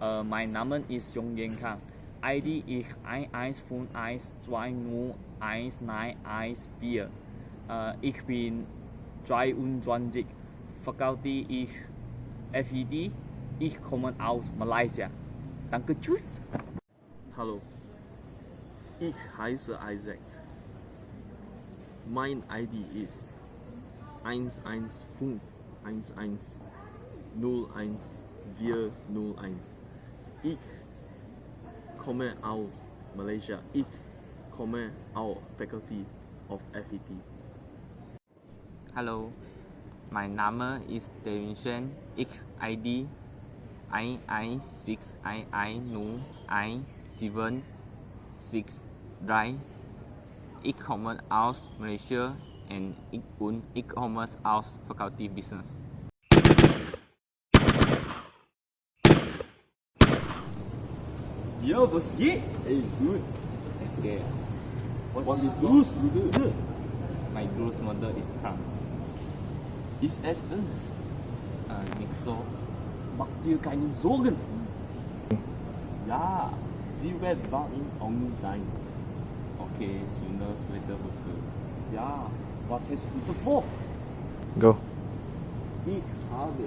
Mein Name ist Kang. ID ist 1151201914. Ich bin 23. Faculty ist FED. Ich komme aus Malaysia. Danke, tschüss. Hallo, ich heiße Isaac. Mein ID ist 1151101401. Ich komme aus Malaysia. Ich komme aus Faculty of FET. Hallo, mein Name ist Davinson. ID 11611763. Ich komme aus Malaysia und ich komme aus Faculty Business. Ja, was geht? Hey, gut. Okay. Was ist los, Bruder? My großmother is krank. Ist es uns? Nicht so. Mach dir keine Sorgen. Ja, sie wird bald in Ordnung sein. Okay, sooner later better. Ja, was hast du davor? Go. Ich habe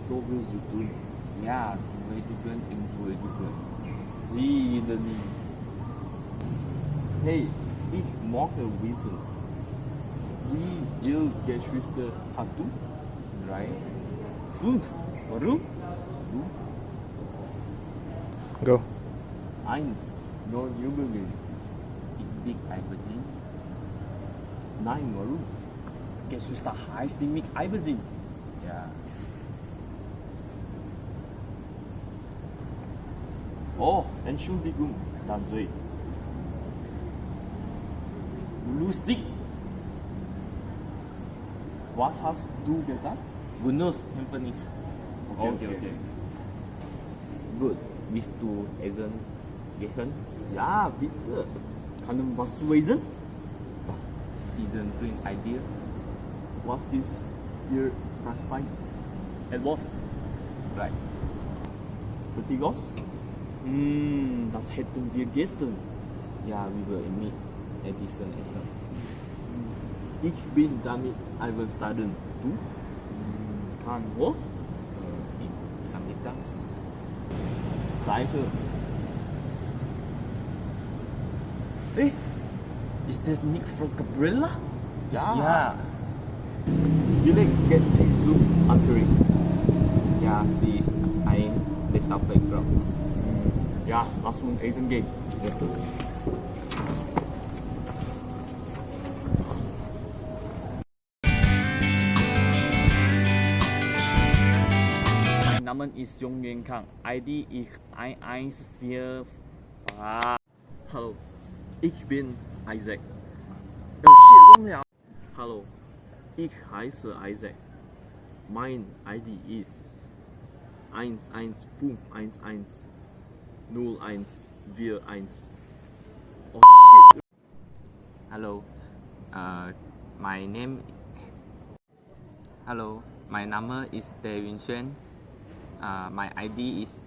so viel zu tun. Ja, du eduken und du eduken. Sie nie. Hey, ich möchte wissen, wie viele Geschwister hast du? 3. 5. Warum? Go. 1. Nur Jugendliche. Ich bin Ibertin. Nein, warum? Geschwister heißt nicht mit Eibersinn. Ja. Oh, Entschuldigung, dann sehe. Lustig. Was hast du gesagt? Bonus, einfach nichts. Okay. Gut, bist du essen gehen? Ja, bitte. Kann man was zu lesen? Essen bring idea. Was ist Ihr Preisbein? Etwas. Right. Vertigos? Das hätten wir gestern. Ja, we will meet Edison essen. Ich bin damit einverstanden. Du? Kann wo? In Samita. Zeige. Hey, ist das nicht Frau Gabriella? Ja. Vielleicht geht sie zum Unterricht. Ja, sie ist ein Besaufwärter. Ja, lass uns essen gehen. Mein Name ist Kang. ID ist 1145. Hallo, ich bin Isaac. Oh shit, wrong now. Hallo, ich heiße Isaac. Mein ID ist 11511014. Oh shit. Hello. My name. Hello. My name is Davinson. My ID is